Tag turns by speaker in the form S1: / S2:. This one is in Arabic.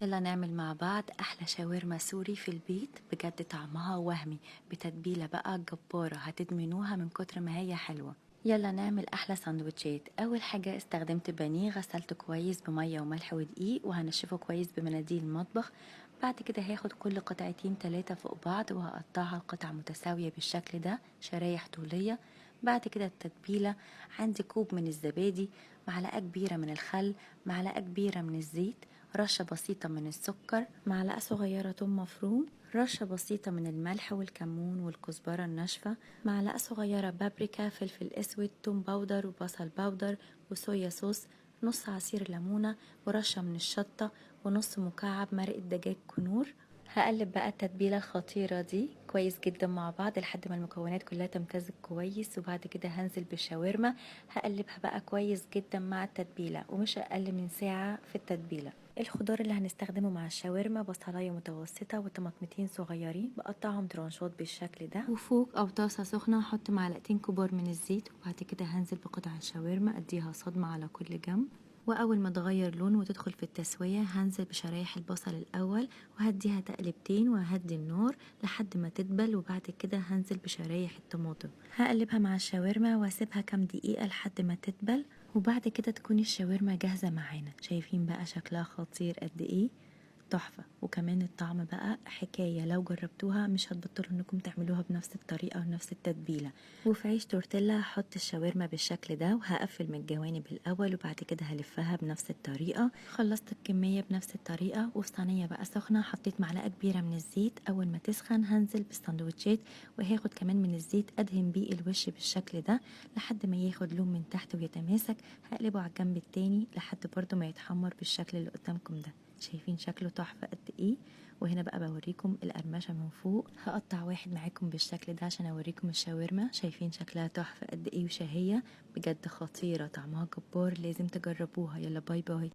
S1: يلا نعمل مع بعض احلى شاورما سوري في البيت، بجد طعمها وهمي، بتتبيله بقى جباره، هتدمنوها من كتر ما هي حلوه. يلا نعمل احلى سندوتشات. اول حاجه استخدمت بانيه، غسلته كويس بميه وملح ودقيق وهنشفه كويس بمناديل المطبخ. بعد كده هاخد كل قطعتين 3 فوق بعض وهقطعها قطع متساويه بالشكل ده، شرايح طوليه. بعد كده التتبيله، عندي كوب من الزبادي، معلقه كبيره من الخل، معلقه كبيره من الزيت، رشة بسيطة من السكر، معلقة صغيرة توم مفروم، رشة بسيطة من الملح والكمون والكزبرة الناشفة، معلقة صغيرة بابريكا، فلفل اسود، توم باودر وبصل باودر وصويا صوص، نص عصير ليمونة ورشة من الشطة، ونص مكعب مرقة دجاج كنور. هقلب بقى التتبيلة الخطيرة دي كويس جدا مع بعض لحد ما المكونات كلها تمتزج كويس، وبعد كده هنزل بالشاورما هقلبها بقى كويس جدا مع التتبيلة، ومش اقل من ساعة في التتبيلة. الخضار اللي هنستخدمه مع الشاورما بصلاية متوسطة وطماطمتين صغيرين بقطعهم ترانشات بالشكل ده، وفوق او طاسة سخنة هحط معلقتين كبار من الزيت، وبعد كده هنزل بقطع الشاورما اديها صدمة على كل جنب. واول ما تغير لون وتدخل في التسوية هنزل بشرايح البصل الاول وهديها تقلبتين وهدي النار لحد ما تدبل، وبعد كده هنزل بشرايح الطماطم هقلبها مع الشاورما واسيبها كام دقيقة لحد ما تدبل، وبعد كده تكون الشاورما جاهزة معانا. شايفين بقى شكلها خطير قد ايه، تحفة. وكمان الطعم بقى حكاية، لو جربتوها مش هتبطلوا انكم تعملوها بنفس الطريقة ونفس التتبيلة. وفي عيش تورتيلا هحط الشاورما بالشكل ده وهقفل من الجوانب الاول، وبعد كده هلفها بنفس الطريقة. خلصت الكمية بنفس الطريقة، وفي صينية بقى سخنة حطيت معلقة كبيرة من الزيت. اول ما تسخن هنزل بالسندوتشات وهاخد كمان من الزيت ادهن بيه الوش بالشكل ده لحد ما ياخد لون من تحت ويتماسك. هقلبه على الجنب التاني لحد برضو ما يتحمر بالشكل اللي قدامكم ده. شايفين شكله تحفة قد ايه. وهنا بقى بوريكم القرمشة من فوق، هقطع واحد معاكم بالشكل ده عشان اوريكم الشاورما. شايفين شكلها تحفة قد ايه وشهية، بجد خطيرة، طعمها جبار، لازم تجربوها. يلا باي باي.